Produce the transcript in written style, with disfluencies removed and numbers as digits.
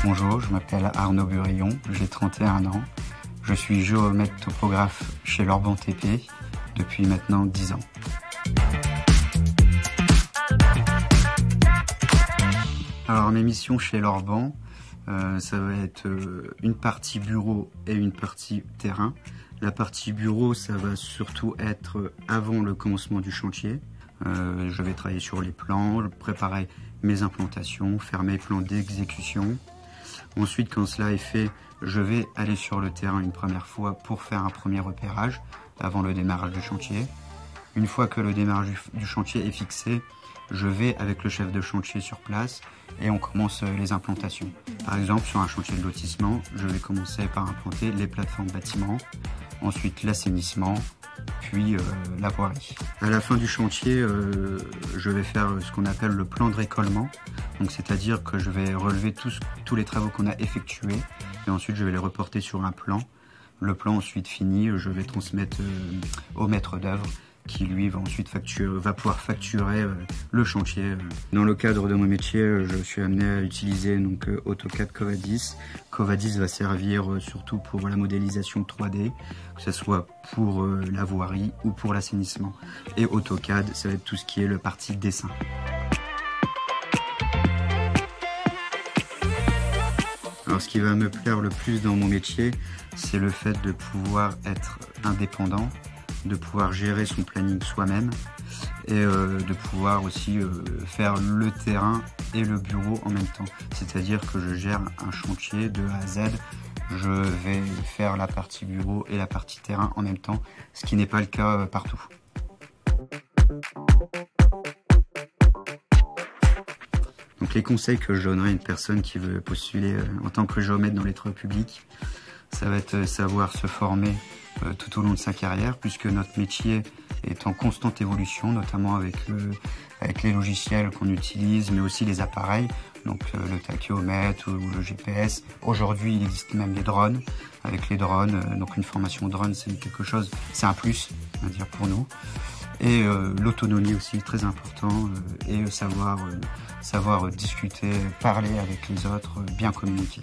Bonjour, je m'appelle Arnaud Burillon, j'ai 31 ans. Je suis géomètre topographe chez Lorban TP depuis maintenant 10 ans. Alors mes missions chez Lorban, ça va être une partie bureau et une partie terrain. La partie bureau, ça va surtout être avant le commencement du chantier. Je vais travailler sur les plans, préparer mes implantations, faire mes plans d'exécution. Ensuite, quand cela est fait, je vais aller sur le terrain une première fois pour faire un premier repérage avant le démarrage du chantier. Une fois que le démarrage du chantier est fixé, je vais avec le chef de chantier sur place et on commence les implantations. Par exemple, sur un chantier de lotissement, je vais commencer par implanter les plateformes bâtiments, ensuite l'assainissement, puis la voirie. À la fin du chantier, je vais faire ce qu'on appelle le plan de récolement. Donc c'est-à-dire que je vais relever tous les travaux qu'on a effectués et ensuite je vais les reporter sur un plan. Le plan ensuite fini, je vais transmettre au maître d'œuvre qui lui va ensuite pouvoir facturer le chantier. Dans le cadre de mon métier, je suis amené à utiliser donc AutoCAD Covadis. Covadis va servir surtout pour la modélisation 3D, que ce soit pour la voirie ou pour l'assainissement. Et AutoCAD, ça va être tout ce qui est le partie dessin. Alors ce qui va me plaire le plus dans mon métier, c'est le fait de pouvoir être indépendant, de pouvoir gérer son planning soi-même et de pouvoir aussi faire le terrain et le bureau en même temps. C'est-à-dire que je gère un chantier de A à Z, je vais faire la partie bureau et la partie terrain en même temps, ce qui n'est pas le cas partout. Donc les conseils que je donnerais à une personne qui veut postuler en tant que géomètre dans les travaux publics, ça va être savoir se former tout au long de sa carrière, puisque notre métier est en constante évolution, notamment avec les logiciels qu'on utilise, mais aussi les appareils, donc le tachyomètre ou le GPS. Aujourd'hui, il existe même les drones. Avec les drones, donc une formation drone, c'est quelque chose, c'est un plus, on va dire, pour nous. Et l'autonomie aussi, très important, et savoir discuter, parler avec les autres, bien communiquer.